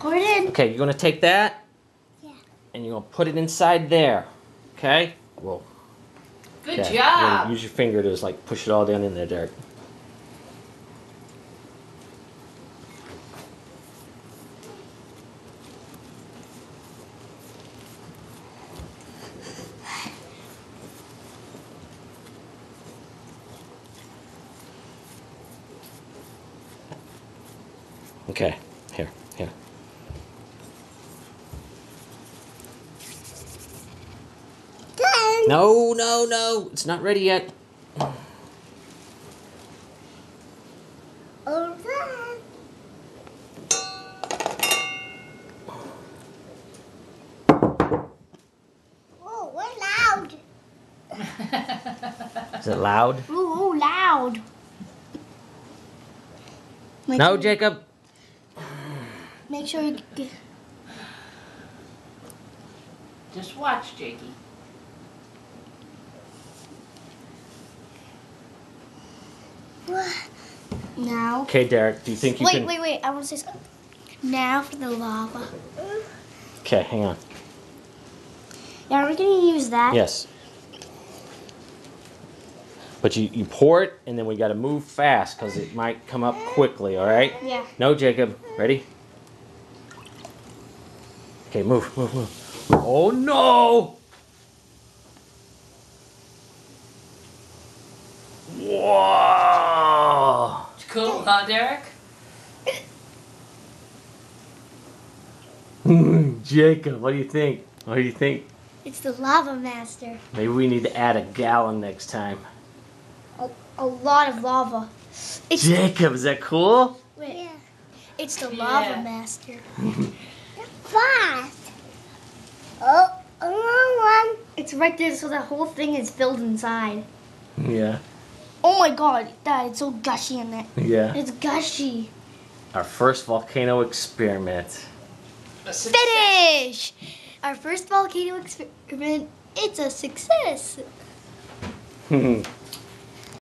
Pour it in. Okay, you're gonna take that. Yeah. And you're gonna put it inside there. Okay? Whoa. Good Okay. job. Use your finger to just like push it all down in there, Derrick. Okay, here. Done. No, it's not ready yet. All done. Oh, we're loud. Is it loud? Ooh, loud. No, Jacob. Make sure you get... Just watch, Jakey. Now. Okay, Derrick, do you think you can... Wait. I want to say something. Now for the lava. Okay, hang on. Yeah, we're going to use that. Yes. But you pour it, and then we got to move fast because it might come up quickly, all right? Yeah. No, Jacob. Ready? Okay, move. Oh, no! Whoa! It's cool, huh, Derrick? Jacob, what do you think? It's the lava master. Maybe we need to add a gallon next time. A lot of lava. It's Jacob, is that cool? Wait. Yeah. It's the Yeah. lava master. Fast. Oh, one. It's right there, so the whole thing is filled inside. Yeah. Oh my god, Dad, it's so gushy in there. Yeah. It's gushy. Our first volcano experiment. Finish! Our first volcano experiment, it's a success.